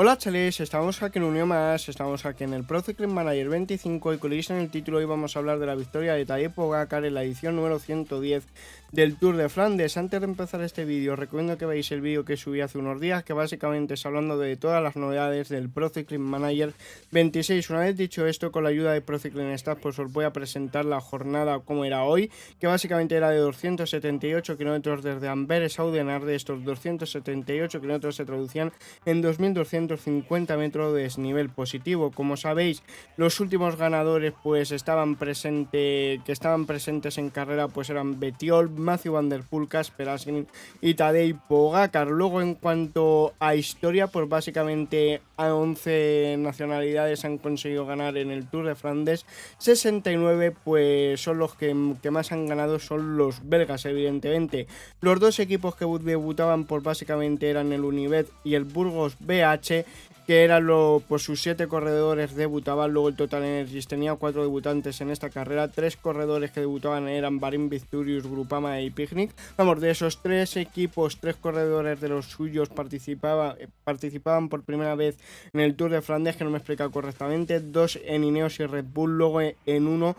Hola chavales, estamos aquí en Unión Más, estamos aquí en el Pro Cycling Manager 25 y como en el título hoy vamos a hablar de la victoria de Tadej Pogačar en la edición número 110 del Tour de Flandes. Antes de empezar este vídeo, recomiendo que veáis el vídeo que subí hace unos días, que básicamente es hablando de todas las novedades del Pro Cycling Manager 26. Una vez dicho esto, con la ayuda de Pro Cycling Stats, pues os voy a presentar la jornada como era hoy, que básicamente era de 278 kilómetros desde Amberes a Oudenaarde. De estos 278 kilómetros se traducían en 2250 metros de desnivel positivo. Como sabéis, los últimos ganadores pues estaban presentes en carrera, pues eran Bettiol, Mathieu van der Poel, Kasper Asgreen y Tadej Pogačar. Luego, en cuanto a historia, pues básicamente a 11 nacionalidades han conseguido ganar en el Tour de Flandes. 69 pues son los que más han ganado, son los belgas, evidentemente. Los dos equipos que debutaban pues básicamente eran el Unibet y el Burgos BH, que eran pues sus 7 corredores debutaban. Luego el Total Energies tenía 4 debutantes en esta carrera. 3 corredores que debutaban eran Bahrain Victorious, Groupama y Picnic. Vamos, de esos 3 equipos, 3 corredores de los suyos participaban por primera vez en el Tour de Flandes, que no me he explicado correctamente. 2 en Ineos y Red Bull, luego en uno,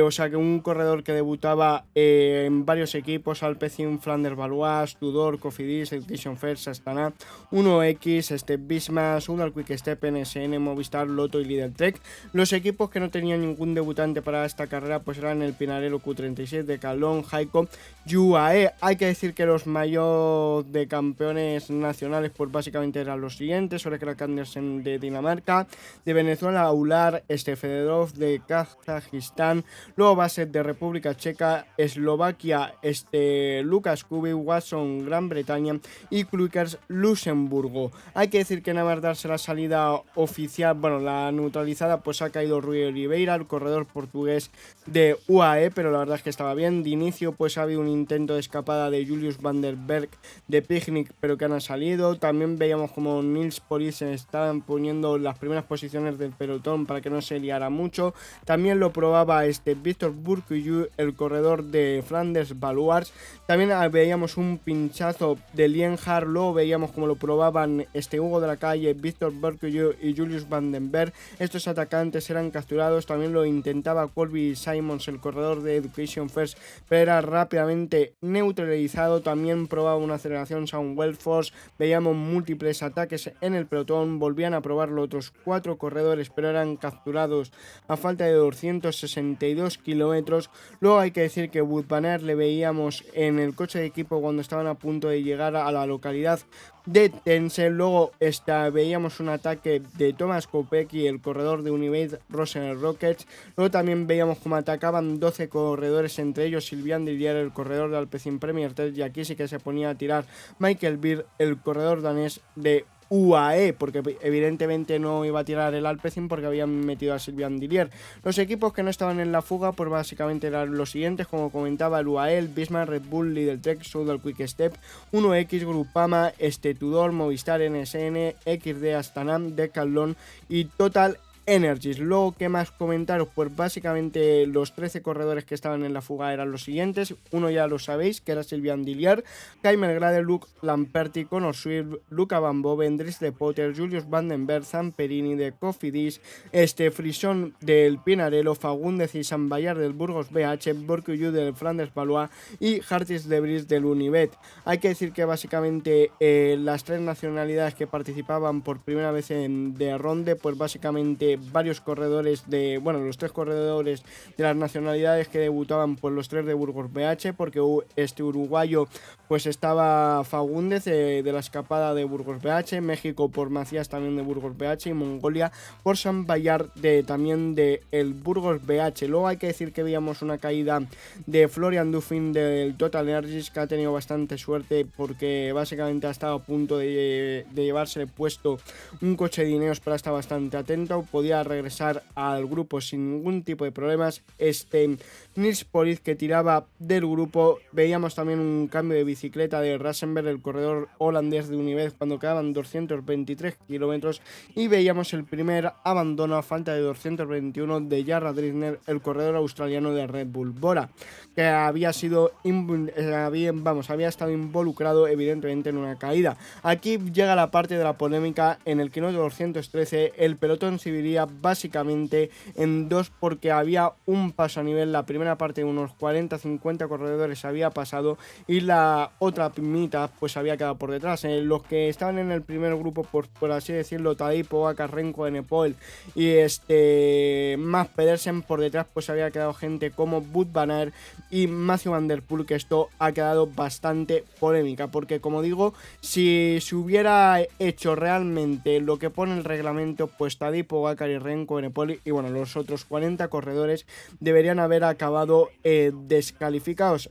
o sea que un corredor que debutaba en varios equipos: Alpecin, Flanders Valois, Tudor, Cofidis, Education First, Astana, 1X, Bismas, al Quick Step, NSN, Movistar, Lotto y Lidl Trek. Los equipos que no tenían ningún debutante para esta carrera pues eran el Pinarello Q36, Decathlon, Heiko, UAE. Hay que decir que los mayores de campeones nacionales pues básicamente eran los siguientes: Orekrak Andersen de Dinamarca, de Venezuela Aular, Fedorov de Kazajistán, luego Basset de República Checa, Eslovaquia, Lucas Kubi, Watson Gran Bretaña y Kluikers Luxemburgo. Hay que decir que nada más darse la salida oficial, bueno, la neutralizada, pues ha caído Rui Oliveira, el corredor portugués de UAE, pero la verdad es que estaba bien. De inicio pues ha habido un intento de escapada de Julius van der Berg de Picnic, pero que han salido. También veíamos como Nils Polis estaban poniendo las primeras posiciones del pelotón para que no se liara mucho. También lo probaba Víctor Bourquillou, el corredor de Flanders Valois. También veíamos un pinchazo de Lienhard. Luego veíamos como lo probaban Hugo de la Calle, Víctor Bourquillou y Julius van den Berg. Estos atacantes eran capturados. También lo intentaba Colby Simons, el corredor de Education First, pero era rápidamente neutralizado. También probaba una aceleración Sound Wellforce. Veíamos múltiples ataques en el pelotón. Volvían a probarlo otros 4 corredores, pero eran capturados a falta de 262 kilómetros. Luego hay que decir que Wout van Aert le veíamos en el coche de equipo cuando estaban a punto de llegar a la localidad de Tense. Luego veíamos un ataque de Thomas Kopecky, el corredor de Unibet Rosen Rockets. Luego también veíamos cómo atacaban 12 corredores, entre ellos Sylvain Dillier, el corredor de Alpecin Premier Tech, y aquí sí que se ponía a tirar Michael Beer, el corredor danés de UAE, porque evidentemente no iba a tirar el Alpecin porque habían metido a Sylvain Dillier. Los equipos que no estaban en la fuga pues básicamente eran los siguientes, como comentaba: el UAE, el Bismarck, Red Bull, Lidl Trek, Soudal Quick Step, 1X, Groupama, Tudor, Movistar, NSN, XD, Astana, Decathlon y Total Energies. Luego, ¿qué más comentaros? Pues básicamente los 13 corredores que estaban en la fuga eran los siguientes. Uno ya lo sabéis, que era Sylvain Dillier, Keimer Grade, Luke Lamperti, Conor Swift, Luca Van Boven, Dries de Potter, Julius van den Berg, Zamperini de Cofidis, Frison del Pinarello, Fagundes y San Bayard del Burgos BH, Bourquillou del Flanders Valois y Hartis de Bris del Unibet. Hay que decir que básicamente las 3 nacionalidades que participaban por primera vez de ronde, pues básicamente varios corredores los 3 corredores de las nacionalidades que debutaban, pues los 3 de Burgos BH, porque uruguayo pues estaba Fagundes de la escapada de Burgos BH, México por Macías también de Burgos BH y Mongolia por San Bayard también de el Burgos BH. Luego hay que decir que veíamos una caída de Florian Duffin del Total Energies, que ha tenido bastante suerte porque básicamente ha estado a punto de llevarse puesto un coche de Ineos, pero está bastante atento. podía regresar al grupo sin ningún tipo de problemas. Nils Poliz, que tiraba del grupo. Veíamos también un cambio de bicicleta de Rasenberg, el corredor holandés de Unibet, cuando quedaban 223 kilómetros, y veíamos el primer abandono a falta de 221 de Jarrad Drisner, el corredor australiano de Red Bull Bora, que había estado involucrado evidentemente en una caída. Aquí llega la parte de la polémica. En el kilómetro 213 el pelotón se dividía básicamente en dos, porque había un paso a nivel. La primera parte de unos 40-50 corredores había pasado y la otra mitad pues había quedado por detrás. Los que estaban en el primer grupo, por así decirlo, Tadej Pogačar, Remco Evenepoel y Mads Pedersen, por detrás pues había quedado gente como Wout van Aert y Mathieu van der Poel, que esto ha quedado bastante polémica, porque como digo, si se hubiera hecho realmente lo que pone el reglamento, pues Tadej Pogačar y Remco Evenepoel y bueno, los otros 40 corredores deberían haber acabado descalificados.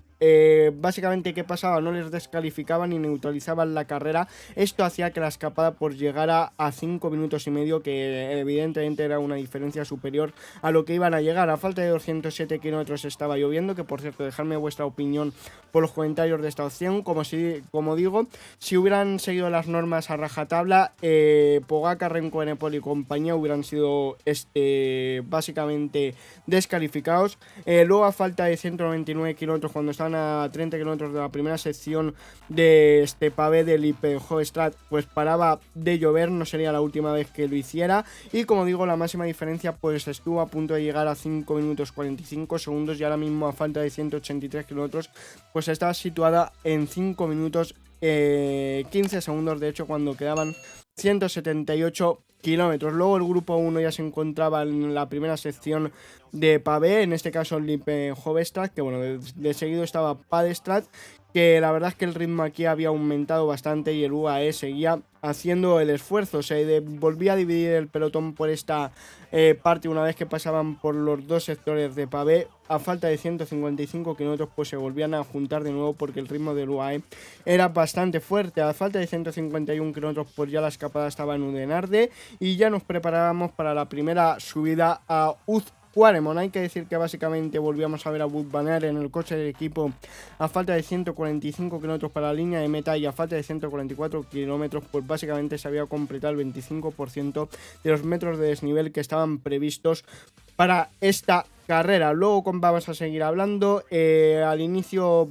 Básicamente, ¿qué pasaba? No les descalificaban ni neutralizaban la carrera. Esto hacía que la escapada pues llegara a 5 minutos y medio, que evidentemente era una diferencia superior a lo que iban a llegar. A falta de 207 kilómetros estaba lloviendo, que por cierto, dejadme vuestra opinión por los comentarios de esta opción. Como digo, si hubieran seguido las normas a rajatabla, Pogačar, Remco Evenepoel y compañía hubieran sido básicamente descalificados. Luego, a falta de 199 kilómetros, cuando estaban a 30 kilómetros de la primera sección de pavé de Lippe-Hoogstraat, pues paraba de llover. No sería la última vez que lo hiciera, y como digo, la máxima diferencia pues estuvo a punto de llegar a 5 minutos 45 segundos, y ahora mismo, a falta de 183 kilómetros, pues está situada en 5 minutos 15 segundos, de hecho, cuando quedaban 178 kilómetros. Luego el grupo 1 ya se encontraba en la primera sección de pavé, en este caso Lippe-Hoogstraat, que bueno, de seguido estaba Padestrat, que la verdad es que el ritmo aquí había aumentado bastante y el UAE seguía haciendo el esfuerzo. Se volvía a dividir el pelotón por esta parte una vez que pasaban por los dos sectores de pavé. A falta de 155 kilómetros pues se volvían a juntar de nuevo, porque el ritmo del UAE era bastante fuerte. A falta de 151 kilómetros pues ya la escapada estaba en Oudenaarde y ya nos preparábamos para la primera subida a Quaremont. Hay que decir que básicamente volvíamos a ver a Wout van Aert en el coche del equipo a falta de 145 kilómetros para la línea de meta, y a falta de 144 kilómetros pues básicamente se había completado el 25% de los metros de desnivel que estaban previstos para esta carrera. Luego vamos a seguir hablando. Al inicio,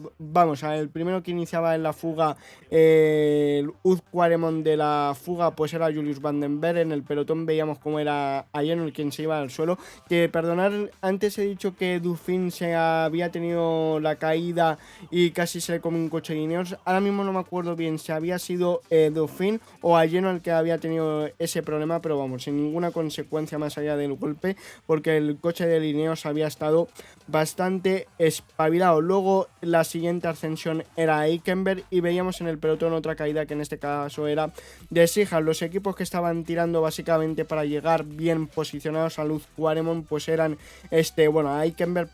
el primero que iniciaba en la fuga, el Quaremont de la fuga, pues era Julius Van den Berg. En el pelotón veíamos cómo era Ayeno el quien se iba al suelo. Que perdonad, antes he dicho que Dauphin se había tenido la caída y casi se le come un coche de Ineos. Ahora mismo no me acuerdo bien si había sido Dauphin o Ayeno el que había tenido ese problema, pero vamos, sin ninguna consecuencia más allá del golpe, porque el coche de Ineos había estado bastante espabilado. Luego la siguiente ascensión era Eikenberg y veíamos en el pelotón otra caída, que en este caso era de Sihal. Los equipos que estaban tirando básicamente para llegar bien posicionados a Luz Quaremont pues eran Eikenberg,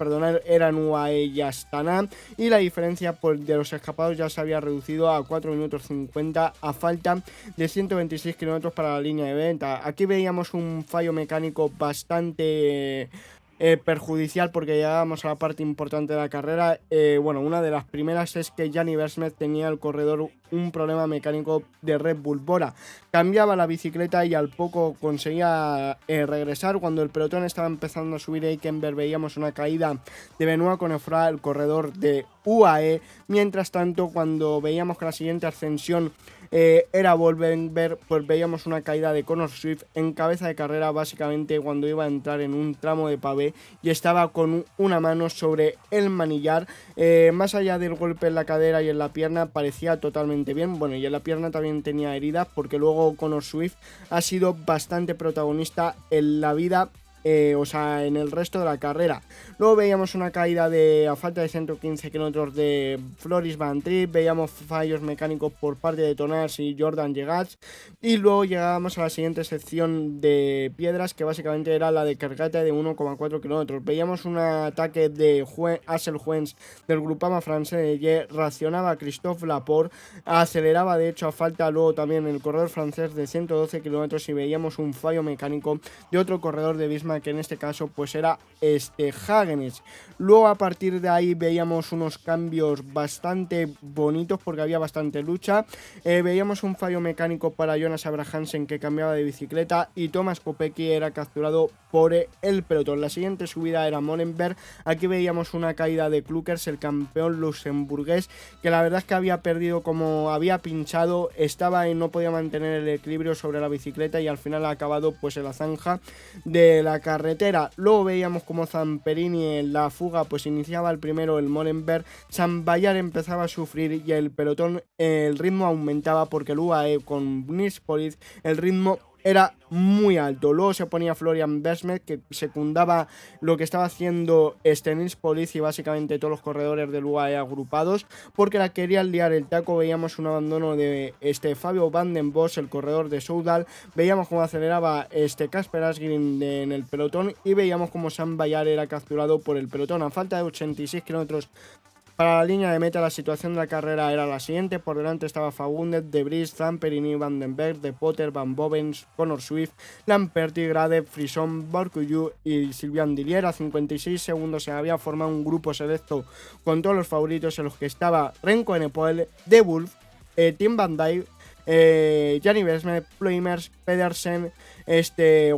eran UAE y Astana, y la diferencia pues de los escapados ya se había reducido a 4 minutos 50 a falta de 126 kilómetros para la línea de venta. Aquí veíamos un fallo mecánico bastante perjudicial, porque llegábamos a la parte importante de la carrera. Una de las primeras es que Gianni Vermette tenía el corredor un problema mecánico de Red Bull Bora. Cambiaba la bicicleta y al poco conseguía regresar. Cuando el pelotón estaba empezando a subir Eikenberg, veíamos una caída de Benoît Connefroy, el corredor de UAE. Mientras tanto, cuando veíamos que la siguiente ascensión era Wolvenberg, pues veíamos una caída de Connor Swift en cabeza de carrera, básicamente cuando iba a entrar en un tramo de pavé y estaba con una mano sobre el manillar. Más allá del golpe en la cadera y en la pierna, parecía totalmente bien. Bueno, y en la pierna también tenía heridas, porque luego Connor Swift ha sido bastante protagonista en la vida en el resto de la carrera. Luego veíamos una caída a falta de 115 kilómetros de Floris Van Triep, veíamos fallos mecánicos por parte de Tonars y Jordan Gegats, y luego llegábamos a la siguiente sección de piedras, que básicamente era la de Kergate de 1,4 kilómetros. Veíamos un ataque de Axel Wentz del Groupama francés, racionaba a Christophe Laporte, aceleraba de hecho a falta luego también el corredor francés de 112 kilómetros, y veíamos un fallo mecánico de otro corredor de Visma, que en este caso pues era Hagenich. Luego a partir de ahí veíamos unos cambios bastante bonitos porque había bastante lucha. Veíamos un fallo mecánico para Jonas Abrahamsen, que cambiaba de bicicleta, y Thomas Kopecky era capturado por el pelotón. La siguiente subida era Molenberg. Aquí veíamos una caída de Klukers, el campeón luxemburgués, que la verdad es que había perdido, como había pinchado, estaba y no podía mantener el equilibrio sobre la bicicleta, y al final ha acabado pues en la zanja de la carretera. Luego veíamos como Zamperini en la fuga pues iniciaba el primero el Molenberg, Sambayar empezaba a sufrir y el pelotón, el ritmo aumentaba porque el UAE con Nils Police el ritmo era muy alto. Luego se ponía Florian Besmet, que secundaba lo que estaba haciendo Nils Police y básicamente todos los corredores del UAE agrupados, porque la querían liar el taco. Veíamos un abandono de Fabio Van den Bos, el corredor de Soudal, veíamos cómo aceleraba Kasper Asgreen en el pelotón, y veíamos cómo Sam Bayar era capturado por el pelotón. A falta de 86 kilómetros para la línea de meta, la situación de la carrera era la siguiente. Por delante estaba Fagundet, De Vries, Zamperini, Vandenberg, De Potter, Van Bovens, Connor Swift, Lamperti, Grade, Frison, Barcuyu y Sylvain Dillier. A 56 segundos se había formado un grupo selecto con todos los favoritos, en los que estaba Renko Enepoel, De Wolf, Tim Van Dijk, Gianni Besmet, Ploimers, Pedersen,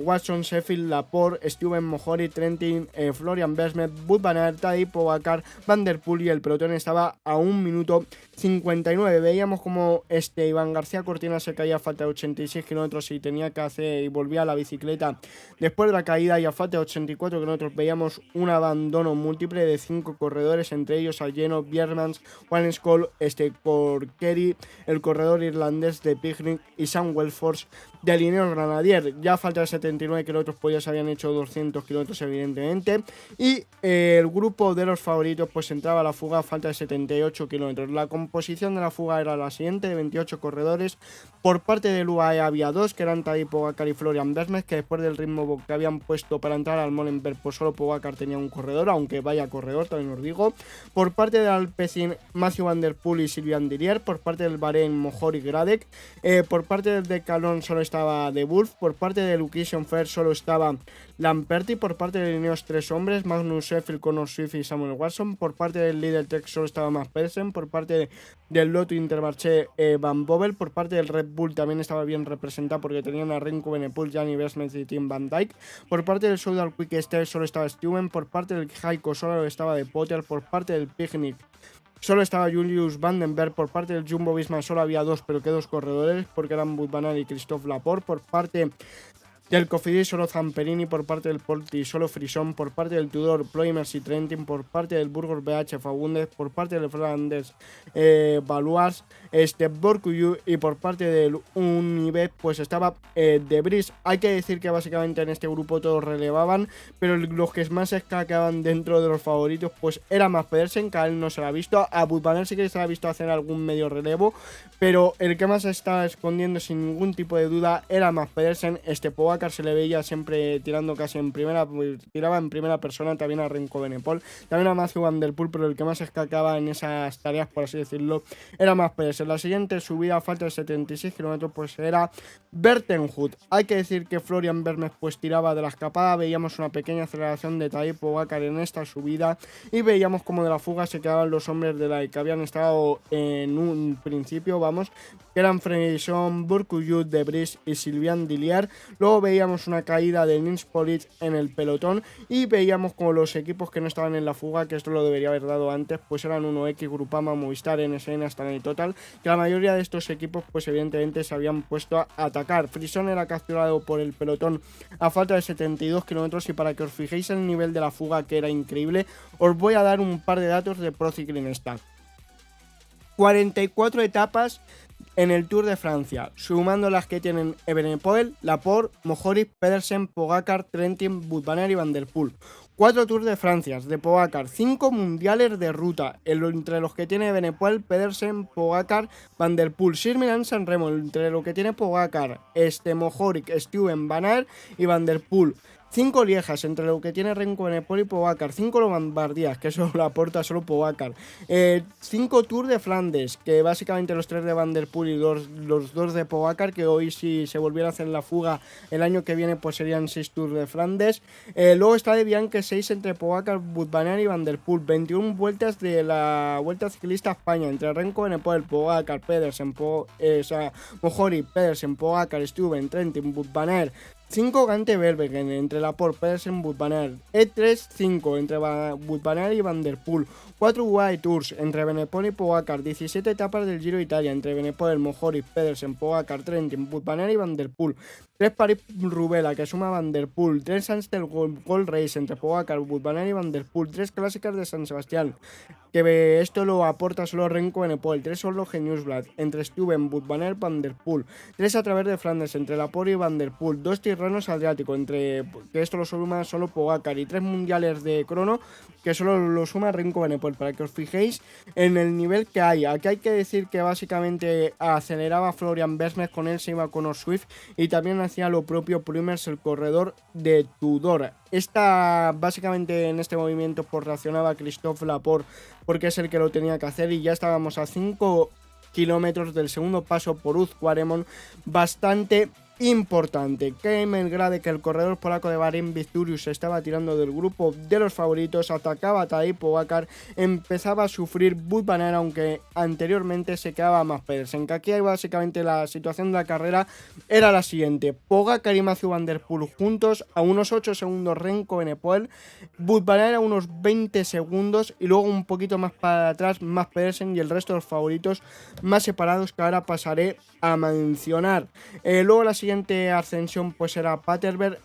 Watson, Sheffield, Laporte, Steven Mohori, Trentin, Florian Besmet, Wout van Aert, Tadej Pogacar, Van der Poel, y el pelotón estaba a 1 minuto 59. Veíamos como Iván García Cortina se caía a falta de 86 kilómetros y tenía que hacer y volvía a la bicicleta después de la caída, y a falta de 84 kilómetros veíamos un abandono múltiple de 5 corredores, entre ellos Algeno, Biermans, Juan Skoll, Corkery, el corredor irlandés de Picnic, y Sam Welfors de Alineo Granadier. Ya a falta de 79 kilómetros pues ya se habían hecho 200 kilómetros evidentemente, y el grupo de los favoritos pues entraba a la fuga a falta de 78 kilómetros. La composición de la fuga era la siguiente: de 28 corredores. Por parte del UAE había 2, que eran Tadej Pogacar y Florian Besmet, que después del ritmo que habían puesto para entrar al Molenberg pues solo Pogacar tenía un corredor, aunque vaya corredor, también os digo. Por parte del Alpecin, Mathieu Van der Poel y Sylvain Dillier. Por parte del Bahrein, Mohori, Gradek. Por parte del Decathlon solo estaba De Wolf. Por parte del Ukishon Fair solo estaba Lamperti. Por parte de Ineos 3 hombres, Magnus Sheffield, Connor Swift y Samuel Watson. Por parte del Lidl Tech solo estaba Mads Pedersen. Por parte del Lotto Intermarché, Van Bovel. Por parte del Red Bull también estaba bien representado porque tenían a Renko Enepoel, Gianni Besmet y Tim Van Dijk. Por parte del Soudal Quick Step solo estaba Steven. Por parte del Heiko solo estaba De Potter. Por parte del Picnic solo estaba Julius Vandenberg. Por parte del Jumbo Visma solo había 2, pero que 2 corredores, porque eran Wout van Aert y Christophe Laporte. Por parte del Cofidis solo Zamperini. Por parte del Polti solo Frison. Por parte del Tudor, Ploimers y Trentin. Por parte del Burgos BH, Fagundes. Por parte del Flanders, Valois, Borcuyu. Y por parte del Unibet pues estaba De Vries. Hay que decir que básicamente en este grupo todos relevaban, pero los que más escaqueaban dentro de los favoritos pues era Mads Pedersen, que a él no se la ha visto. A Wout van Aert sí que se la ha visto hacer algún medio relevo, pero el que más se estaba escondiendo sin ningún tipo de duda era Mads Pedersen. Pogacar se le veía siempre tirando casi en primera, tiraba en primera persona, también a Renko Enepoel, también a Mathieu Van der Poel, pero el que más escacaba en esas tareas, por así decirlo, era Mads Pedersen. La siguiente subida a falta de 76 kilómetros pues era Bertenhut. Hay que decir que Florian Besmet pues tiraba de la escapada, veíamos una pequeña aceleración de Tadej Pogacar en esta subida, y veíamos como de la fuga se quedaban los hombres de la que habían estado en un principio, que eran Frison, Borcuyu, De Vries y Sylvain Dillier. Luego veíamos una caída de Nils Police en el pelotón, y veíamos como los equipos que no estaban en la fuga, que esto lo debería haber dado antes, pues eran 1X, Groupama, Movistar, NSN, Astana y Total, que la mayoría de estos equipos pues evidentemente se habían puesto a atacar. Frison era capturado por el pelotón a falta de 72 kilómetros, y para que os fijéis el nivel de la fuga, que era increíble, os voy a dar un par de datos de Pro Cycling Stats. 44 etapas en el Tour de Francia, sumando las que tienen Evenepoel, Laporte, Mohoric, Pedersen, Pogacar, Trentin, Wout van Aert y Van der Poel. 4 Tours de Francia de Pogacar, 5 mundiales de ruta, entre los que tiene Evenepoel, Pedersen, Pogacar, Van der Poel, 6 Milán San Remo, entre los que tiene Pogacar, Mohoric, Stuyven, Van Aert y Van der Poel. 5 Liejas, entre lo que tiene Remco Evenepoel y Pogacar. 5 Lombardías, que eso lo aporta solo Pogacar. 5 Tour de Flandes, que básicamente los 3 de Van der Poel y los 2 de Pogacar, que hoy si se volviera a hacer la fuga el año que viene pues serían 6 Tours de Flandes. Luego está de Bianche 6 entre Pogacar, Wout van Aert y Van der Poel. 21 vueltas de la Vuelta Ciclista a España, entre Remco Evenepoel, Pogacar, Pedersen, Mohoric, Pedersen, Pogacar, Stuyven, Trentin, Wout van Aert. 5 Gante Wevelgem entre Laporte, Pedersen, Wout van Aert. E3 5 entre Wout van Aert y Van der Poel. 4 UAE Tours entre Evenepoel y Pogacar. 17 etapas del Giro de Italia entre Evenepoel, Mohoric, Pedersen, Pogacar, Trentin, Wout van Aert y Van der Poel. 3 París-Roubaix, que suma Van der Poel. 3 Amstel Gold Race entre Pogacar, Wout van Aert y Van der Poel. 3 Clásicas de San Sebastián, que esto lo aporta solo Remco Evenepoel. 3 solo Geniusblad entre Stuyven, Wout van Aert, Van der Poel. 3 a través de Flandes entre Laporte y Van der Poel. 2 Tirrenos Adriático, que esto lo suma solo Pogacar. Y 3 mundiales de crono, que solo lo suma Remco Evenepoel, para que os fijéis en el nivel que hay. Aquí hay que decir que básicamente aceleraba Florian Besmes, con él se iba Connor Swift, y también hacía lo propio Plumers, el corredor de Tudor. Básicamente en este movimiento pues reaccionaba Christophe Laporte, porque es el que lo tenía que hacer, y ya estábamos a 5 kilómetros del segundo paso por Uzquaremon, bastante importante. Kemel Grade, que el corredor polaco de Bahrein Victorious se estaba tirando del grupo de los favoritos, atacaba a Tadej Pogacar, empezaba a sufrir Wout van Aert, aunque anteriormente se quedaba más Pedersen. Que aquí básicamente la situación de la carrera era la siguiente: Pogacar y Mathieu van der Poel juntos, a unos 8 segundos Remco Evenepoel, Wout van Aert a unos 20 segundos, y luego un poquito más para atrás más Pedersen y el resto de los favoritos más separados, que ahora pasaré a mencionar. Luego la siguiente ascensión pues era Paterberg,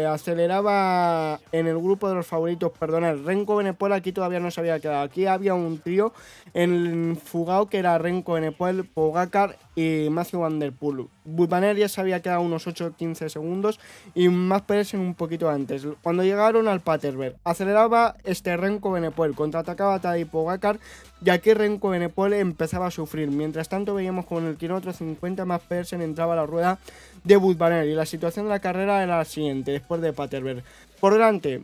aceleraba en el grupo de los favoritos, Remco Evenepoel aquí todavía no se había quedado. Aquí había un trío en fugado que era Remco Evenepoel, Pogacar y Mathieu van der Poel. Wout van Aert ya se había quedado unos 8-15 segundos y más Pedersen un poquito antes. Cuando llegaron al Paterberg, aceleraba Remco Evenepoel, contraatacaba a Tadej Pogacar, y aquí Remco Evenepoel empezaba a sufrir. Mientras tanto veíamos con el kilómetro 50 más Pedersen entraba a la rueda de Wout van Aert, y la situación de la carrera era la siguiente después de Paterberg: por delante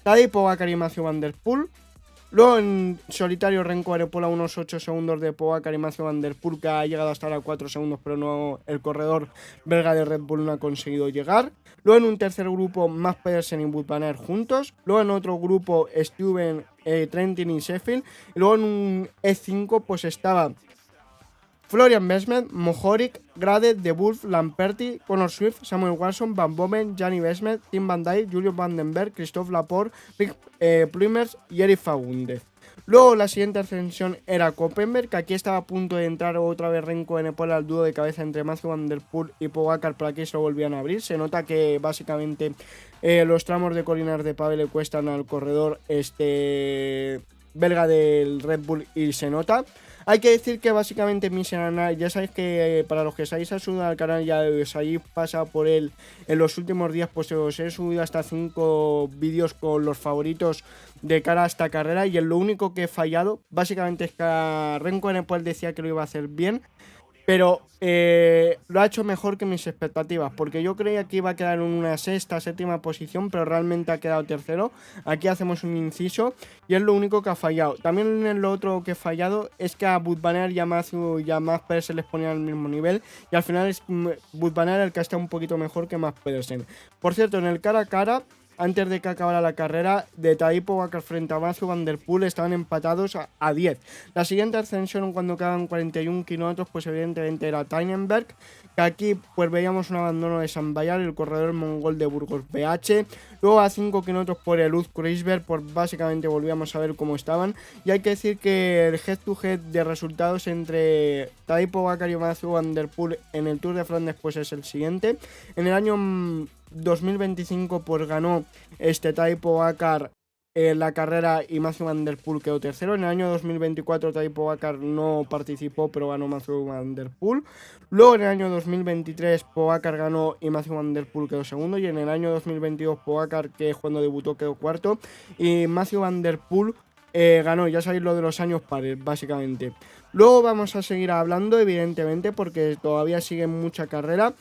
Tadej Pogacar y Mathieu van der Poel. Luego en solitario Remco Evenepoel a unos 8 segundos de Pogacar y Mathieu van der Poel, que ha llegado hasta ahora a 4 segundos, pero no, el corredor belga de Red Bull no ha conseguido llegar. Luego en un tercer grupo más Pedersen y Wout van Aert juntos. Luego en otro grupo Stuyven, Trentin y Sheffield. Y luego en un E5 pues estaba Florian Besmes, Mohoric, Grade, De Wolf, Lamperti, Connor Swift, Samuel Watson, Van Bomen, Gianni Besmes, Tim Van Dijk, Julio Van den Berg, Christophe Laporte, Rick Plumers y Eric Fagundes. Luego la siguiente ascensión era Koppenberg, que aquí estaba a punto de entrar otra vez Remco Evenepoel al dúo de cabeza entre Mathieu van der Poel y Pogacar, pero aquí se lo volvían a abrir. Se nota que básicamente los tramos de colinas de Pave le cuestan al corredor belga del Red Bull, y se nota. Hay que decir que básicamente mi canal, ya sabéis que para los que estáis a subir al canal, ya os habéis pasado por él en los últimos días, pues os he subido hasta 5 vídeos con los favoritos de cara a esta carrera, y lo único que he fallado básicamente es que Remco Evenepoel decía que lo iba a hacer bien, pero lo ha hecho mejor que mis expectativas, porque yo creía que iba a quedar en una sexta, séptima posición, pero realmente ha quedado tercero. Aquí hacemos un inciso, y es lo único que ha fallado. También lo otro que he fallado es que a Wout van Aert y a Mathieu y a Mads Pedersen les ponían al mismo nivel, y al final es Wout van Aert el que está un poquito mejor que Mads Pedersen. Por cierto, en el cara a cara, antes de que acabara la carrera, de Tadej Pogacar frente a Mathieu van der Poel estaban empatados a 10. La siguiente ascensión, cuando quedaban 41 kilómetros, pues evidentemente era Tynenberg, que aquí pues veíamos un abandono de Sam Bayar, el corredor mongol de Burgos BH. Luego a 5 kilómetros por el Luz Kreisberg, pues básicamente volvíamos a ver cómo estaban. Y hay que decir que el head to head de resultados entre Tadej Pogacar y Mathieu van der Poel en el Tour de Flandes pues es el siguiente. En el año 2025 pues ganó Tadej Pogacar la carrera y Matthew Van Der Poel quedó tercero. En el año 2024 Tadej Pogačar no participó, pero ganó Matthew Van Der Poel. Luego en el año 2023 Pogačar ganó y Matthew Van Der Poel quedó segundo. Y en el año 2022 Pogačar, que es cuando debutó, quedó cuarto. Y Matthew Van Der Poel ganó. Ya sabéis lo de los años pares, básicamente. Luego vamos a seguir hablando, evidentemente, porque todavía sigue mucha carrera.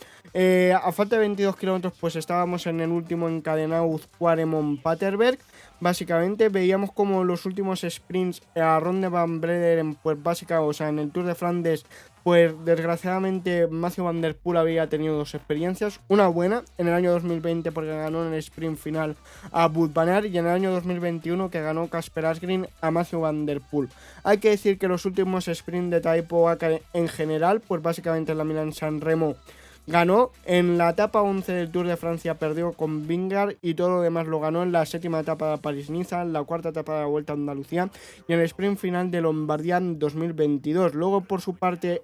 A falta de 22 kilómetros, pues estábamos en el último encadenado Quaremont-Paterberg. Básicamente veíamos como los últimos sprints a Ronde van Brederen, pues básicamente, o sea, en el Tour de Flandes, pues desgraciadamente Matthew Van Der Poel había tenido dos experiencias. Una buena en el año 2020 porque ganó en el sprint final a Wout van Aert, y en el año 2021 que ganó Kasper Asgreen a Matthew Van Der Poel. Hay que decir que los últimos sprints de Tadej Pogačar en general, pues básicamente en la Milán-San Remo ganó, en la etapa 11 del Tour de Francia perdió con Vingegaard, y todo lo demás lo ganó en la séptima etapa de París-Niza, en la cuarta etapa de la Vuelta a Andalucía y en el sprint final de Lombardía en 2022. Luego, por su parte,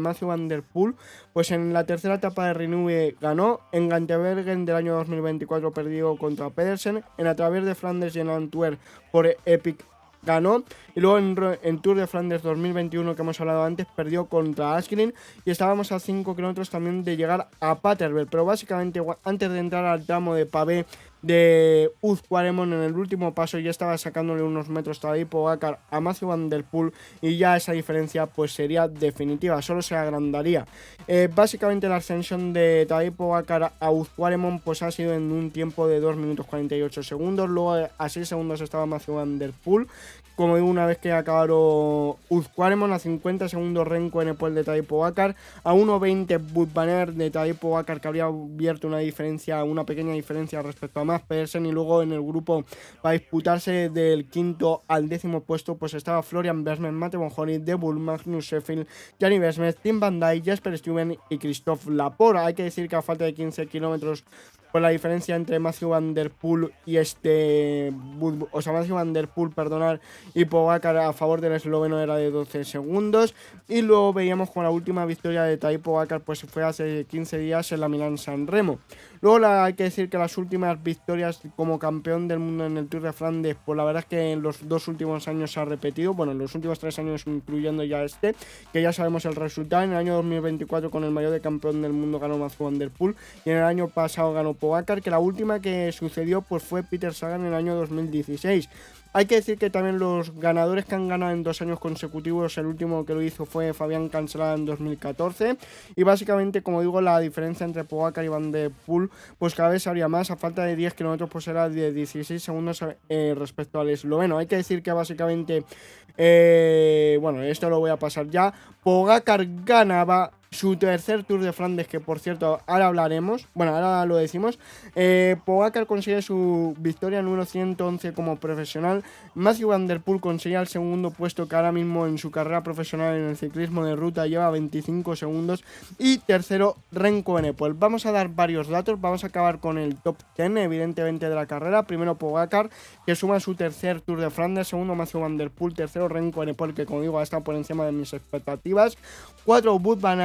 Matthew Van Der Poel, pues en la tercera etapa de Renouve ganó, en Gantebergen del año 2024 perdió contra Pedersen, en la Travers de Flandes y en Antwerp por Epic ganó, y luego en Tour de Flandes 2021, que hemos hablado antes, perdió contra Asgreen, y estábamos a 5 kilómetros también de llegar a Paterberg. Pero básicamente antes de entrar al tramo de pavé de Quaremont, en el último paso ya estaba sacándole unos metros Tadej Pogačar a Matthew Van Der Poel, y ya esa diferencia pues sería definitiva, solo se agrandaría. Básicamente la ascensión de Tadej Pogačar a Quaremont pues ha sido en un tiempo de 2 minutos 48 segundos, luego a 6 segundos estaba Matthew Van Der Poel. Como digo, una vez que acabaron Quaremont, a 50 segundos Remco Evenepoel de Tadej Pogačar, a 1.20 Wout van Aert de Tadej Pogačar, que habría abierto una pequeña diferencia respecto a Mads Pedersen, y luego en el grupo para disputarse del quinto al décimo puesto pues estaba Florian Bersmed, Matej Van Honey, De Bull, Magnus Sheffield, Gianni Vermeersch, Tim Van Dijk, Jasper Stuyven y Christophe Laporte. Hay que decir que a falta de 15 kilómetros pues la diferencia entre Matthew Van Der Poel y Matthew Van Der Poel, y Pogačar a favor del esloveno era de 12 segundos. Y luego veíamos con la última victoria de Tadej Pogačar pues fue hace 15 días en la Milán-San Remo. Luego hay que decir que las últimas victorias como campeón del mundo en el Tour de Flandes, pues la verdad es que en los 2 últimos años se ha repetido, bueno, en los últimos 3 años incluyendo ya que ya sabemos el resultado. En el año 2024 con el maillot de campeón del mundo ganó Matthew Van Der Poel, y en el año pasado ganó Pogačar, que la última que sucedió pues fue Peter Sagan en el año 2016. Hay que decir que también los ganadores que han ganado en 2 años consecutivos, el último que lo hizo fue Fabián Cancelada en 2014, y básicamente, como digo, la diferencia entre Pogačar y Van Der Poel pues cada vez habría más. A falta de 10 kilómetros pues era de 16 segundos respecto al esloveno. Hay que decir que básicamente bueno, esto lo voy a pasar ya. Pogačar ganaba su tercer Tour de Flandes, que por cierto ahora hablaremos, bueno, ahora lo decimos. Pogačar consigue su victoria número 111 como profesional. Matthew Van Der Poel conseguía el segundo puesto, que ahora mismo en su carrera profesional en el ciclismo de ruta lleva 25 segundos. Y tercero, Remco Evenepoel. Vamos a dar varios datos, vamos a acabar con el top 10 evidentemente de la carrera. Primero Pogačar, que suma su tercer Tour de Flandes. Segundo Matthew Van Der Poel. Tercero Remco Evenepoel, que como digo ha estado por encima de mis expectativas. Cuarto Wout van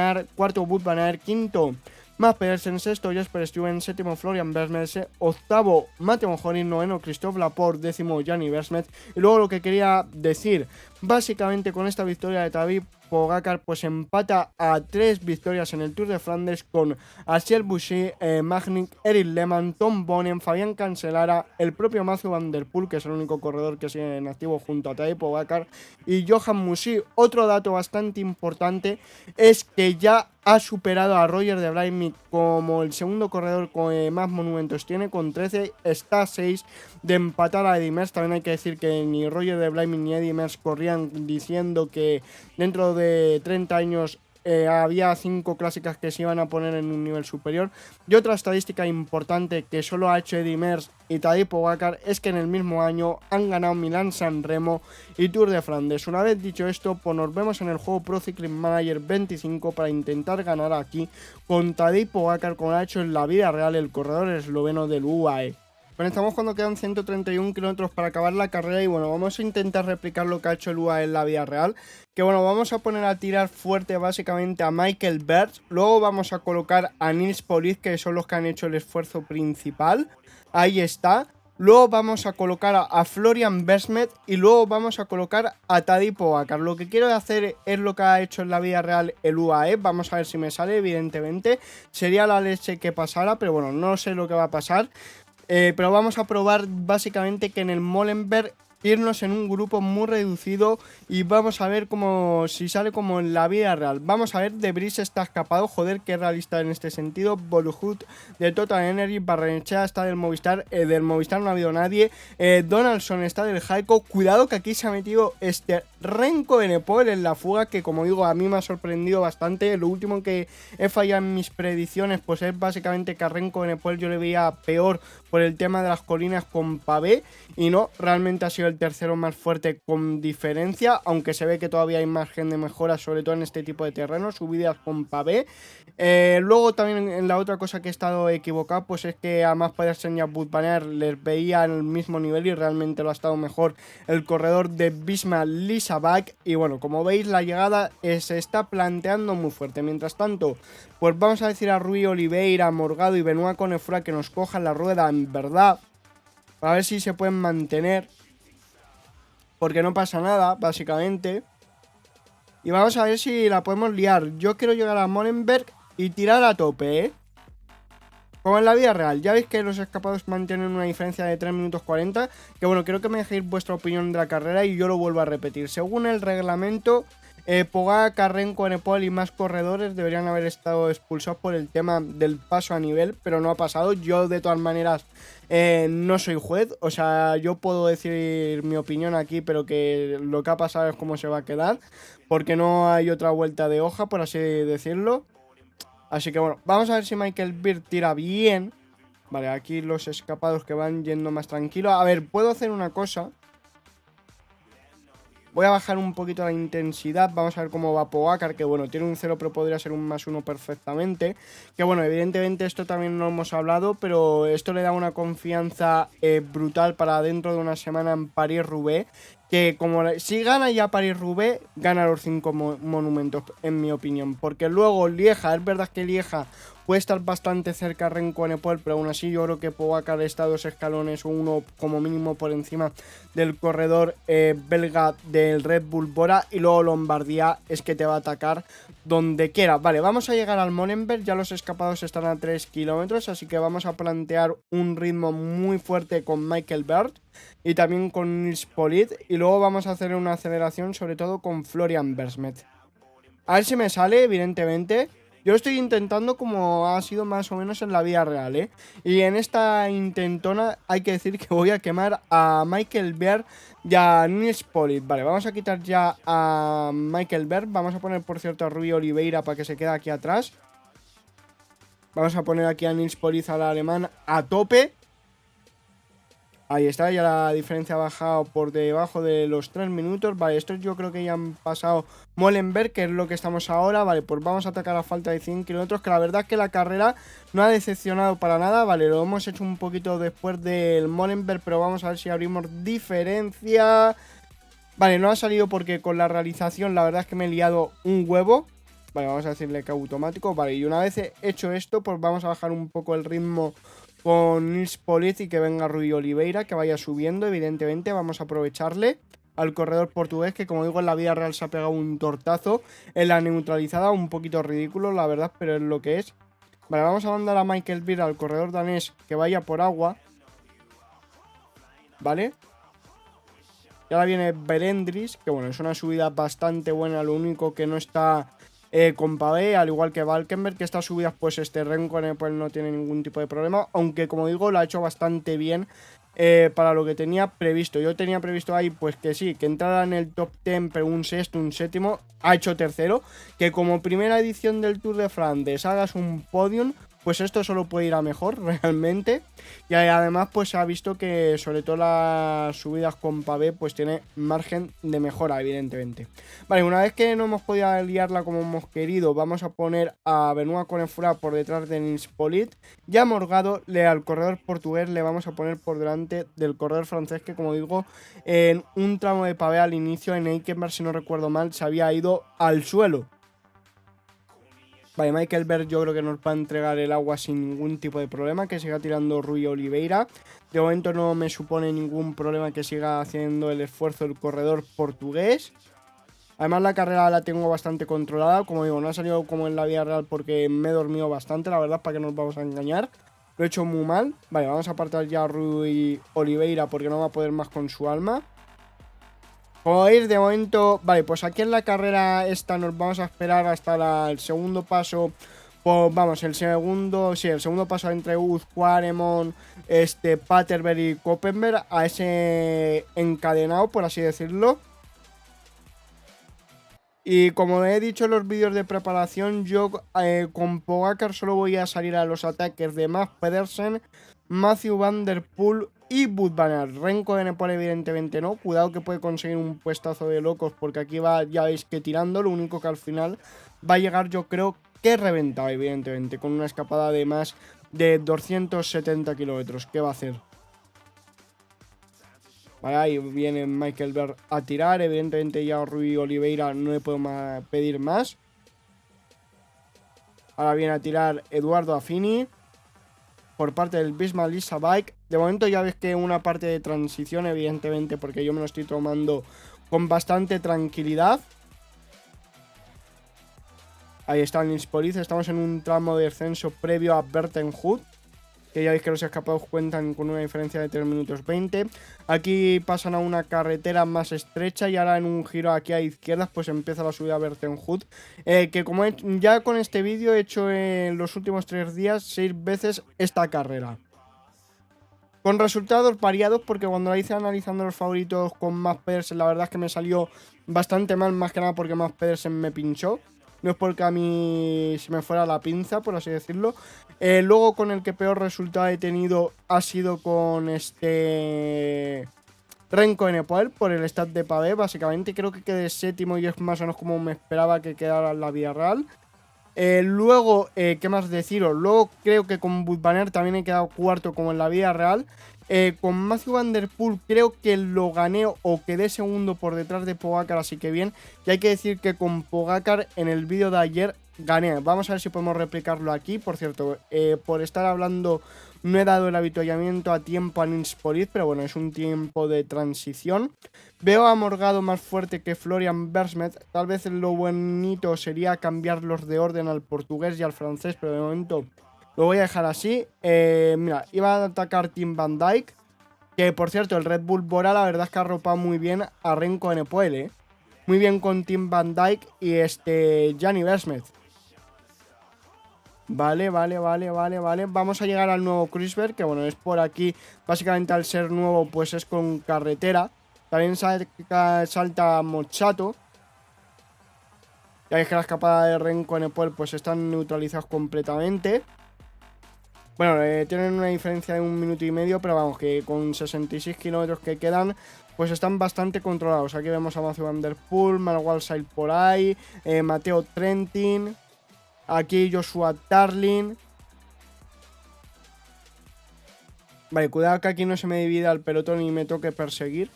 Aert, quinto Mads Pedersen, sexto Jasper Stuyven, séptimo Florian Bersmed, octavo Matej Van Honey, noveno Christophe Laporte, décimo Gianni Vermeersch. Y luego lo que quería decir, básicamente con esta victoria de Tadej Pogačar pues empata a 3 victorias en el Tour de Flandes con Asier Boucher, Magnic, Eric Lehmann, Tom Bonen, Fabián Cancellara, el propio Matthew Van Der Poel, que es el único corredor que sigue en activo junto a Tadej Pogačar, y Johan Mussy. Otro dato bastante importante es que ya ha superado a Roger de Vlaeminck como el segundo corredor con más monumentos tiene, con 13, está a 6 de empatar a Eddy Merckx. También hay que decir que ni Roger de Vlaeminck ni Eddy Merckx corrían diciendo que dentro de 30 años había 5 clásicas que se iban a poner en un nivel superior. Y otra estadística importante que solo ha hecho Eddy Merckx y Tadej Pogačar es que en el mismo año han ganado Milán-San Remo y Tour de Flandes. Una vez dicho esto, pues nos vemos en el juego Pro Cycling Manager 25 para intentar ganar aquí con Tadej Pogačar, como ha hecho en la vida real el corredor esloveno del UAE. Bueno, estamos cuando quedan 131 kilómetros para acabar la carrera, y bueno, vamos a intentar replicar lo que ha hecho el UAE en la vida real. Que bueno, vamos a poner a tirar fuerte básicamente a Michael Bertsch, luego vamos a colocar a Nils Police, que son los que han hecho el esfuerzo principal. Ahí está. Luego vamos a colocar a Florian Versmed y luego vamos a colocar a Tadej Pogačar. Lo que quiero hacer es lo que ha hecho en la vida real el UAE. Vamos a ver si me sale, evidentemente. Sería la leche que pasara, pero bueno, no sé lo que va a pasar. Pero vamos a probar básicamente que en el Molenberg irnos en un grupo muy reducido y vamos a ver como si sale como en la vida real. Vamos a ver, De Vries está escapado, joder, qué realista en este sentido. Boluhut de Total Energy, Barrenechea está del Movistar no ha habido nadie. Donaldson está del Jaico. Cuidado que aquí se ha metido este Renko Evenepoel en la fuga, que como digo a mí me ha sorprendido bastante. Lo último que he fallado en mis predicciones pues es básicamente que a Renko Evenepoel yo le veía peor por el tema de las colinas con pavé, y no, realmente ha sido el tercero más fuerte con diferencia, aunque se ve que todavía hay margen de mejora, sobre todo en este tipo de terrenos, subidas con pavé. Luego también en la otra cosa que he estado equivocado, pues es que a Mads Pedersen y a Wout van Aert les veía en el mismo nivel y realmente lo ha estado mejor el corredor de Visma Leasebach. Y bueno, como veis la llegada se está planteando muy fuerte. Mientras tanto, pues vamos a decir a Rui Oliveira, Morgado y Benoit Connefroy que nos cojan la rueda en verdad, para ver si se pueden mantener, porque no pasa nada, básicamente. Y vamos a ver si la podemos liar. Yo quiero llegar a Molenberg y tirar a tope, ¿eh? Como en la vida real. Ya veis que los escapados mantienen una diferencia de 3 minutos 40. Que bueno, quiero que me dejéis vuestra opinión de la carrera y yo lo vuelvo a repetir. Según el reglamento, Pogačar, Renko Evenepoel y más corredores deberían haber estado expulsados por el tema del paso a nivel, pero no ha pasado. Yo de todas maneras no soy juez, o sea, yo puedo decir mi opinión aquí, pero que lo que ha pasado es cómo se va a quedar, porque no hay otra vuelta de hoja, por así decirlo. Así que bueno, vamos a ver si Michael Beer tira bien. Vale, aquí los escapados que van yendo más tranquilo. A ver, puedo hacer una cosa. Voy a bajar un poquito la intensidad. Vamos a ver cómo va Pogačar, que bueno, tiene un 0 pero podría ser un +1 perfectamente. Que bueno, evidentemente esto también no hemos hablado, pero esto le da una confianza brutal para dentro de una semana en París-Roubaix. Que como si gana ya París-Roubaix, gana los 5 monumentos, en mi opinión. Porque luego Lieja, es verdad que Lieja puede estar bastante cerca a Renko Evenepoel, pero aún así yo creo que Pogačar está 2 escalones o uno como mínimo por encima del corredor belga del Red Bull Bora. Y luego Lombardía es que te va a atacar donde quiera. Vale, vamos a llegar al Molenberg, ya los escapados están a 3 kilómetros, así que vamos a plantear un ritmo muy fuerte con Michael Bird y también con Nils Politt, y luego vamos a hacer una aceleración sobre todo con Florian Versmed. A ver si me sale, evidentemente. Yo estoy intentando como ha sido más o menos en la vida real, ¿eh? Y en esta intentona hay que decir que voy a quemar a Michael Bird y a Nils Politt. Vale, vamos a quitar ya a Michael Bird. Vamos a poner, por cierto, a Rui Oliveira para que se quede aquí atrás. Vamos a poner aquí a Nils Politt, al alemán, a tope. Ahí está, ya la diferencia ha bajado por debajo de los 3 minutos. Vale, estos yo creo que ya han pasado Molenberg, que es lo que estamos ahora. Vale, pues vamos a atacar a falta de 100 kilómetros, que la verdad es que la carrera no ha decepcionado para nada. Vale, lo hemos hecho un poquito después del Molenberg, pero vamos a ver si abrimos diferencia. Vale, no ha salido porque con la realización la verdad es que me he liado un huevo. Vale, vamos a decirle que automático. Vale, y una vez hecho esto, pues vamos a bajar un poco el ritmo con Nils Politt y que venga Rui Oliveira, que vaya subiendo, evidentemente. Vamos a aprovecharle al corredor portugués, que como digo en la vida real se ha pegado un tortazo en la neutralizada, un poquito ridículo la verdad, pero es lo que es. Vale, vamos a mandar a Michael Beer, al corredor danés, que vaya por agua. Vale. Y ahora viene Belendris, que bueno, es una subida bastante buena, lo único que no está con pavé, al igual que Valkenberg, que estas subidas pues este Renko Evenepoel no tiene ningún tipo de problema, aunque como digo lo ha hecho bastante bien para lo que tenía previsto. Yo tenía previsto ahí pues que sí, que entrara en el top 10, pero un sexto, un séptimo, ha hecho tercero, que como primera edición del Tour de Flandes hagas un podium, pues esto solo puede ir a mejor realmente. Y además pues se ha visto que sobre todo las subidas con pavé pues tiene margen de mejora, evidentemente. Vale, una vez que no hemos podido liarla como hemos querido, vamos a poner a Benoit Connefroy por detrás de Nils Politt. Ya Morgado, al corredor portugués le vamos a poner por delante del corredor francés, que como digo, en un tramo de pavé al inicio en Eikenberg, si no recuerdo mal, se había ido al suelo. Vale, Michael Berg yo creo que nos va a entregar el agua sin ningún tipo de problema, que siga tirando Rui Oliveira. De momento no me supone ningún problema que siga haciendo el esfuerzo el corredor portugués. Además la carrera la tengo bastante controlada, como digo, no ha salido como en la vida real porque me he dormido bastante, la verdad, para que nos vamos a engañar. Lo he hecho muy mal. Vale, vamos a apartar ya a Rui Oliveira porque no va a poder más con su alma. Como veis, de momento, vale, pues aquí en la carrera esta nos vamos a esperar hasta el segundo paso. Pues vamos, el segundo paso entre Quaremont, Paterberg y Koppenberg, a ese encadenado, por así decirlo. Y como he dicho en los vídeos de preparación, yo con Pogacar solo voy a salir a los ataques de Mads Pedersen, Mathieu van der Poel y Wout van Aert. Renko Evenepoel evidentemente no, cuidado que puede conseguir un puestazo de locos porque aquí va, ya veis que tirando, lo único que al final va a llegar yo creo que reventado evidentemente, con una escapada de más de 270 kilómetros. ¿Qué va a hacer? Vale, ahí viene Michael Berg a tirar. Evidentemente ya Rui Oliveira no le puedo pedir más. Ahora viene a tirar Eduardo Affini por parte del Visma Lease a Bike. De momento ya ves que una parte de transición, evidentemente, porque yo me lo estoy tomando con bastante tranquilidad. Ahí está el Nils-Police. Estamos en un tramo de descenso previo a Bertenhout, que ya veis que los escapados cuentan con una diferencia de 3 minutos 20. Aquí pasan a una carretera más estrecha y ahora en un giro aquí a izquierdas pues empieza la subida a Bertenhout. Que como ya con este vídeo he hecho en los últimos 3 días 6 veces esta carrera. Con resultados variados porque cuando la hice analizando los favoritos con Mads Pedersen la verdad es que me salió bastante mal, más que nada porque Mads Pedersen me pinchó. No es porque a mí se me fuera la pinza, por así decirlo. Luego con el que peor resultado he tenido ha sido con Renko Evenepoel por el stat de Pavé. Básicamente creo que quedé séptimo y es más o menos como me esperaba que quedara en la vida real. Luego, ¿qué más deciros? Luego creo que con Wout van Aert también he quedado cuarto como en la vida real. Con Mathieu van der Poel creo que lo gané o quedé segundo por detrás de Pogacar, así que bien. Y hay que decir que con Pogacar en el vídeo de ayer gané. Vamos a ver si podemos replicarlo aquí. Por cierto, por estar hablando no he dado el avituallamiento a tiempo a Nils-Police, pero bueno, es un tiempo de transición. Veo a Morgado más fuerte que Florian Vermette. Tal vez lo bonito sería cambiarlos de orden al portugués y al francés, pero de momento lo voy a dejar así. Mira, iba a atacar Tim Van Dijk, que por cierto el Red Bull Bora la verdad es que ha arropado muy bien a Renko Evenepoel, muy bien con Tim Van Dijk y Gianni Vermette. Vale. Vamos a llegar al nuevo Kreuzberg, que bueno, es por aquí. Básicamente al ser nuevo pues es con carretera. También salta Mochato. Ya veis que la escapada de Renko Evenepoel pues están neutralizados completamente. Bueno, tienen una diferencia de 1 minuto y medio, pero vamos, que con 66 kilómetros que quedan, pues están bastante controlados. Aquí vemos a Mathieu van der Poel, Manuel Sail por ahí, Matteo Trentin, aquí Joshua Tarling. Vale, cuidado que aquí no se me divida el pelotón y me toque perseguir,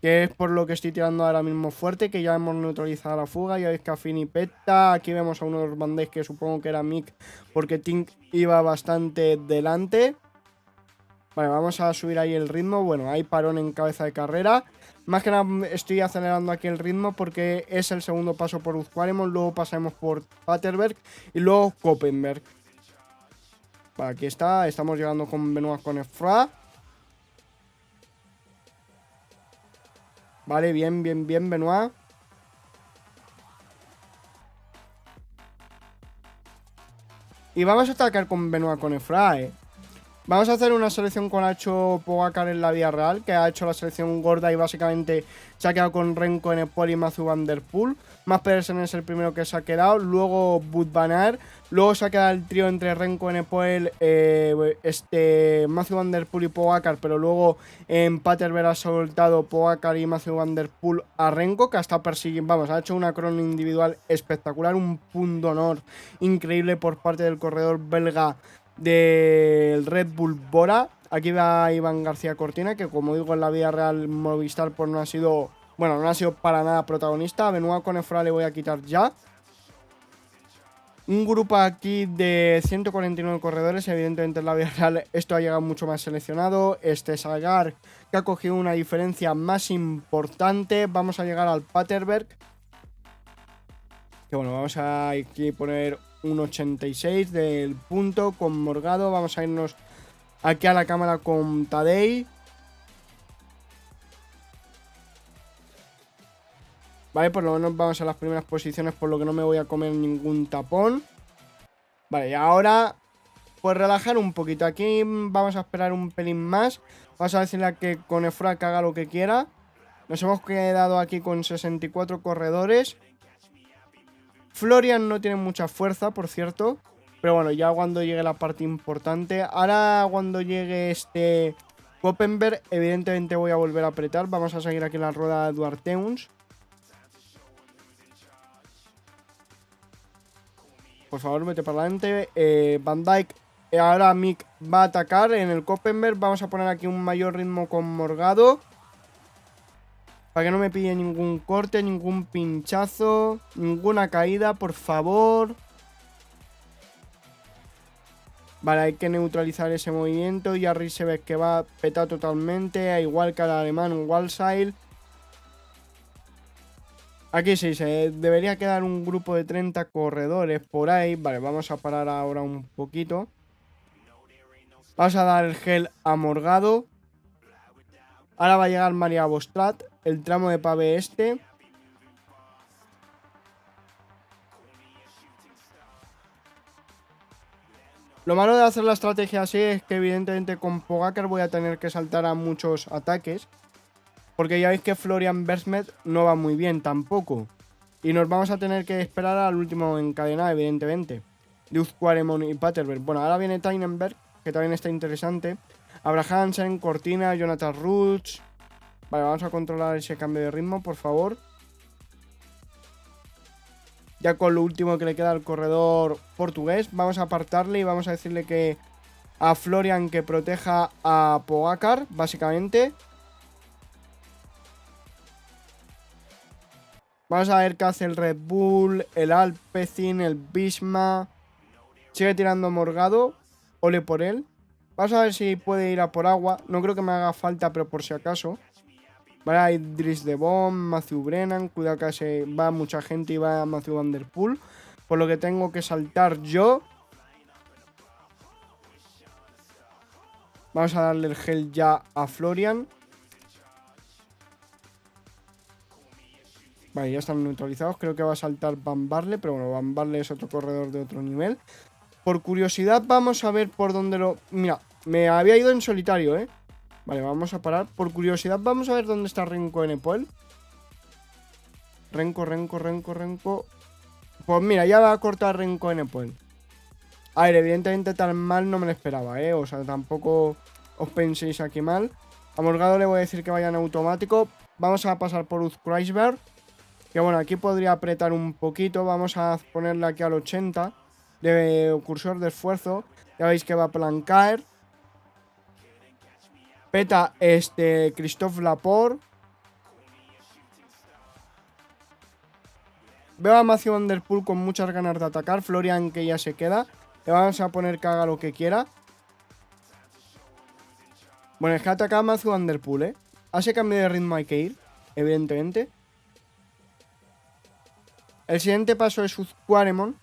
que es por lo que estoy tirando ahora mismo fuerte, que ya hemos neutralizado la fuga. Ya veis que Affini peta. Aquí vemos a uno de los bandes que supongo que era Mick, porque Tink iba bastante delante. Vale, vamos a subir ahí el ritmo. Bueno, hay parón en cabeza de carrera. Más que nada estoy acelerando aquí el ritmo porque es el segundo paso por Quaremont, luego pasaremos por Paterberg y luego Koppenberg. Vale, aquí está, estamos llegando con Benoit Connefroy. Vale, bien, Benoit. Y vamos a atacar con Benoit Connefroy, Vamos a hacer una selección con Nacho Pogacar en la vida real, que ha hecho la selección gorda y básicamente se ha quedado con Renko Evenepoel y Mathieu van der Poel. Mads Pedersen es el primero que se ha quedado, luego Wout van Aert, luego se ha quedado el trío entre Renko Evenepoel, Mathieu van der Poel y Pogacar, pero luego en Paterberg ha soltado Pogacar y Mathieu van der Poel a Renko, que ha estado persiguiendo, vamos, ha hecho una crono individual espectacular, un punto de honor increíble por parte del corredor belga del Red Bull Bora. Aquí va Iván García Cortina, que como digo en la vida real Movistar pues no ha sido, bueno, no ha sido para nada protagonista. A Benoit Connefroy le voy a quitar ya. Un grupo aquí de 149 corredores. Evidentemente en la vida real esto ha llegado mucho más seleccionado. Este Sagar, que ha cogido una diferencia más importante. Vamos a llegar al Paterberg. Que bueno, vamos a aquí poner un 86 del punto con Morgado. Vamos a irnos aquí a la cámara con Tadei. Vale, por lo menos vamos a las primeras posiciones, por lo que no me voy a comer ningún tapón. Vale, y ahora, pues relajar un poquito. Aquí vamos a esperar un pelín más. Vamos a decirle a que con Efrak haga lo que quiera. Nos hemos quedado aquí con 64 corredores. Florian no tiene mucha fuerza, por cierto. Pero bueno, ya cuando llegue la parte importante. Ahora cuando llegue este Koppenberg, evidentemente voy a volver a apretar. Vamos a seguir aquí en la rueda de Duarteuns. Por favor, vete para adelante. Van Dijk, ahora Mick va a atacar en el Koppenberg. Vamos a poner aquí un mayor ritmo con Morgado. Para que no me pille ningún corte, ningún pinchazo, ninguna caída, por favor. Vale, hay que neutralizar ese movimiento. Y Jarry se ve que va a petar totalmente. Igual que al alemán, un Walsile. Aquí sí, se debería quedar un grupo de 30 corredores por ahí. Vale, vamos a parar ahora un poquito. Vamos a dar el gel a Morgado. Ahora va a llegar María Bostrat, el tramo de pave este. Lo malo de hacer la estrategia así es que evidentemente con Pogacar voy a tener que saltar a muchos ataques. Porque ya veis que Florian Versmet no va muy bien tampoco. Y nos vamos a tener que esperar al último encadenado, evidentemente. Luz Quaremon y Paterberg. Bueno, ahora viene Tynenberg, que también está interesante. Abraham Hansen, Cortina, Jonathan Roots. Vale, vamos a controlar ese cambio de ritmo, por favor. Ya con lo último que le queda al corredor portugués. Vamos a apartarle y vamos a decirle que a Florian que proteja a Pogacar, básicamente. Vamos a ver qué hace el Red Bull, el Alpecin, el Bisma. Sigue tirando Morgado. Ole por él. Vamos a ver si puede ir a por agua. No creo que me haga falta, pero por si acaso. Vale, hay Dries de Bon, Matthew Brennan. Cuidado que se va mucha gente y va Matthew Van Der Poel. Por lo que tengo que saltar yo. Vamos a darle el gel ya a Florian. Vale, ya están neutralizados. Creo que va a saltar Van Barle. Pero bueno, Van Barle es otro corredor de otro nivel. Por curiosidad vamos a ver por dónde lo... Mira, me había ido en solitario, ¿eh? Vale, vamos a parar. Por curiosidad vamos a ver dónde está Renko Enepoel. Renko. Pues mira, ya va a cortar Renko Enepoel. A ver, evidentemente tan mal no me lo esperaba, ¿eh? O sea, tampoco os penséis aquí mal. A Morgado le voy a decir que vaya en automático. Vamos a pasar por Uzkreisberg. Que bueno, aquí podría apretar un poquito. Vamos a ponerle aquí al 80 de cursor de esfuerzo. Ya veis que va a plancar. Peta Christophe Laporte. Veo a Matthew Van Der Poel con muchas ganas de atacar. Florian que ya se queda. Le vamos a poner que haga lo que quiera. Bueno, es que ataca a Matthew Van Der Poel, ¿eh? Hace cambio de ritmo hay que ir, evidentemente. El siguiente paso es Uzquaremon.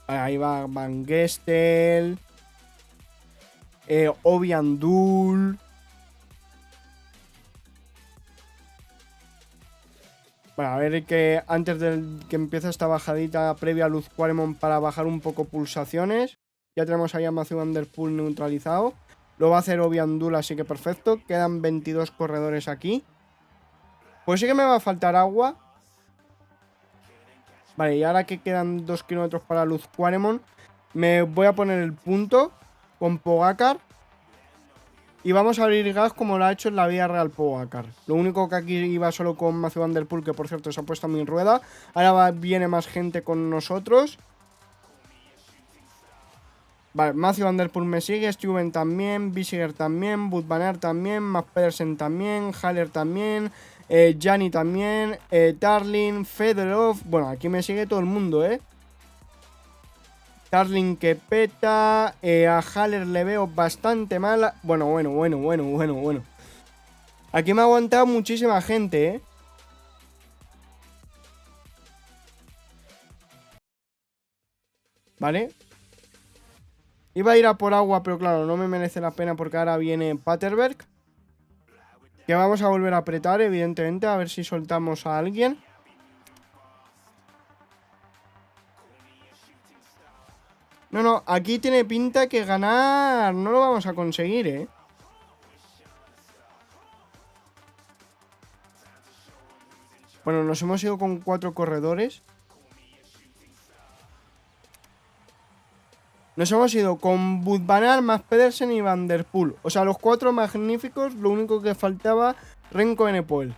Ahí va Van Gestel. Obiandul. Bueno, a ver que antes de que empiece esta bajadita previa a Uzquaremon para bajar un poco pulsaciones. Ya tenemos ahí a Matthew Van Der Poel neutralizado. Lo va a hacer Obiandul, así que perfecto. Quedan 22 corredores aquí. Pues sí que me va a faltar agua. Vale, y ahora que quedan 2 kilómetros para Uzquaremon, me voy a poner el punto con Pogacar. Y vamos a abrir gas como lo ha hecho en la vida real Pogacar. Lo único que aquí iba solo con Matthew Van Der Poel, que por cierto se ha puesto a mi rueda. Ahora viene más gente con nosotros. Vale, Matthew Van Der Poel me sigue, Stuyven también, Bissiger también, Wout van Aert también, Mads Pedersen también, Haller también, Gianni también, Tarling, Fedorov. Bueno, aquí me sigue todo el mundo, Tarling que peta, a Haller le veo bastante mala. Bueno. Aquí me ha aguantado muchísima gente, ¿Vale? Iba a ir a por agua, pero claro, no me merece la pena porque ahora viene Paterberg. Que vamos a volver a apretar, evidentemente, a ver si soltamos a alguien. No, aquí tiene pinta que ganar no lo vamos a conseguir, Bueno, nos hemos ido con 4 corredores. Nos hemos ido con Wout van Aert, Mads Pedersen y Van Der Poel. O sea, los 4 magníficos, lo único que faltaba, Remco Evenepoel.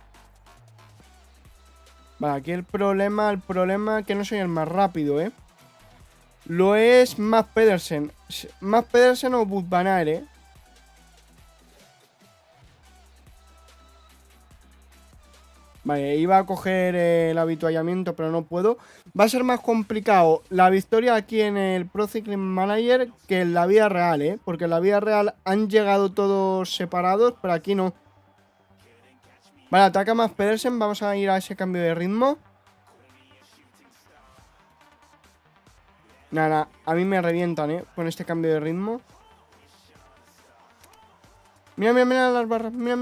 Vale, aquí el problema que no soy el más rápido, Lo es Mads Pedersen. Mads Pedersen o Wout van Aert, Vale, iba a coger el avituallamiento, pero no puedo. Va a ser más complicado la victoria aquí en el Pro Cycling Manager que en la vida real, Porque en la vida real han llegado todos separados, pero aquí no. Vale, ataca más Pedersen. Vamos a ir a ese cambio de ritmo. Nada, a mí me revientan, con este cambio de ritmo. Mira las barras. Mira.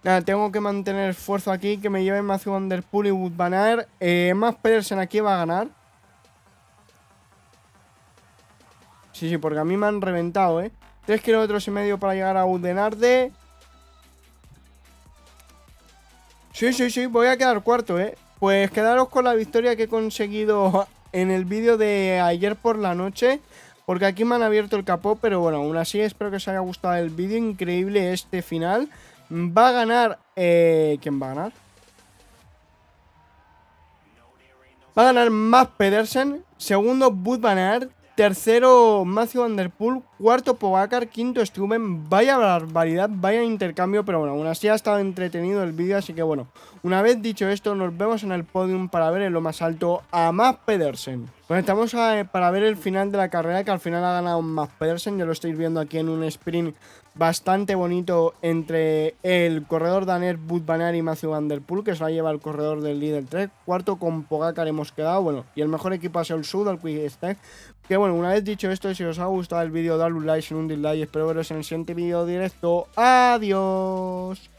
Nada, tengo que mantener esfuerzo aquí, que me lleve Matthew Van Der Poel y Wout van Aert. Mads Pedersen aquí va a ganar. Sí, porque a mí me han reventado, 3 kilómetros y medio para llegar a Oudenaarde. Sí, voy a quedar cuarto, Pues quedaros con la victoria que he conseguido en el vídeo de ayer por la noche. Porque aquí me han abierto el capó, pero bueno, aún así espero que os haya gustado el vídeo. Increíble este final. Va a ganar... ¿quién va a ganar? Va a ganar Mads Pedersen. Segundo, Wout van Aert. Tercero, Matthew Van Der Poel. Cuarto, Pogacar. Quinto, Stuyven. Vaya barbaridad, vaya intercambio. Pero bueno, aún así ha estado entretenido el vídeo. Así que bueno, una vez dicho esto, nos vemos en el podium para ver en lo más alto a Mads Pedersen. Bueno, estamos para ver el final de la carrera, que al final ha ganado Mads Pedersen. Ya lo estáis viendo aquí en un sprint bastante bonito entre el corredor danés Wout van Aert y Matthew Van Der Poel, que se la lleva el corredor del líder 3. Cuarto con Pogacar hemos quedado, bueno, y el mejor equipo ha sido el Sud, el Quick Step. Que bueno, una vez dicho esto, si os ha gustado el vídeo, dadle un like, sin un dislike, espero veros en el siguiente vídeo directo. ¡Adiós!